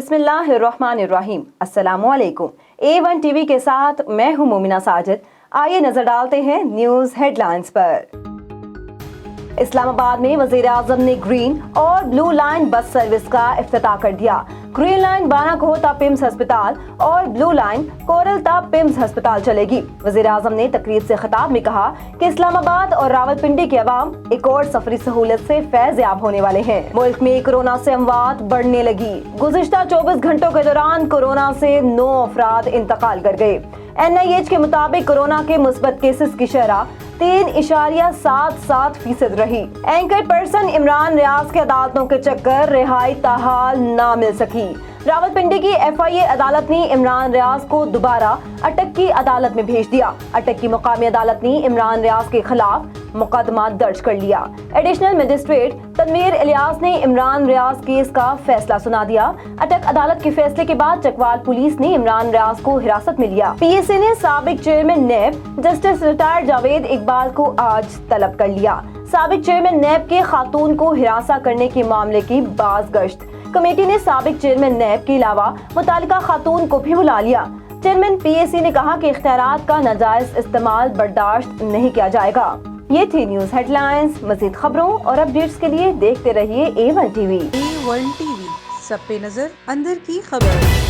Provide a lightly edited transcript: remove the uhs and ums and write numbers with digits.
बिस्मिल्लाहिर्रहमानिर्रहीम। अस्सलामुअलैकुम। A1 TV के साथ मैं हूं मोमिना साजिद। आइए नजर डालते हैं न्यूज हेडलाइंस पर। इस्लामाबाद में वज़ीर-ए-आज़म ने ग्रीन और ब्लू लाइन बस सर्विस का इफ्तिताह कर दिया। ग्रीन लाइन बानाकोटा पिम्स अस्पताल और ब्लू लाइन कोरलता पिम्स अस्पताल चलेगी। वज़ीर-ए-आज़म ने तकरीब से खिताब में कहा कि इस्लामाबाद और रावलपिंडी के अवाम एक और सफरी सहूलत से फैज़ याब होने वाले हैं। मुल्क में कोरोना से अमवात बढ़ने लगी। गुज़िश्ता 24 घंटों के दौरान कोरोना से 9 अफराद इंतकाल कर गए। NIH के मुताबिक कोरोना के मुस्बत केसेस की शरह 3.77% रही। एंकर पर्सन इमरान रियाज के अदालतों के चक्कर रिहाई ताहाल ना मिल सकी। रावलपिंडी की FIA अदालत ने इमरान रियाज को दोबारा अटक की अदालत में भेज दिया। अटक की मुकामी अदालत ने इमरान रियाज के खिलाफ मुकदमा दर्ज कर लिया। एडिशनल मजिस्ट्रेट तनवीर इलियास ने इमरान रियाज केस का फैसला सुना दिया। अटक अदालत के फैसले के बाद चकवाल पुलिस ने इमरान रियाज को हिरासत में लिया। PSA ने साबिक chairman NAB justice retired Javed Iqbal को आज तलब कर लिया। साबिक चेयरमैन नैब के खातून को हिरासा करने के मामले की बाज़गश्त। कमेटी ने साबिक चेयरमैन नैब के अलावा मुतालिका खातून को भी बुला लिया। चेयरमैन PSA ने कहा कि इख्तियारात का नाजायज इस्तेमाल बर्दाश्त नहीं किया जाएगा। ये थी न्यूज हेडलाइंस। मजीद खबरों और अपडेट्स के लिए देखते रहिए A1 टीवी। A1 टीवी, सब पे नजर, अंदर की खबर।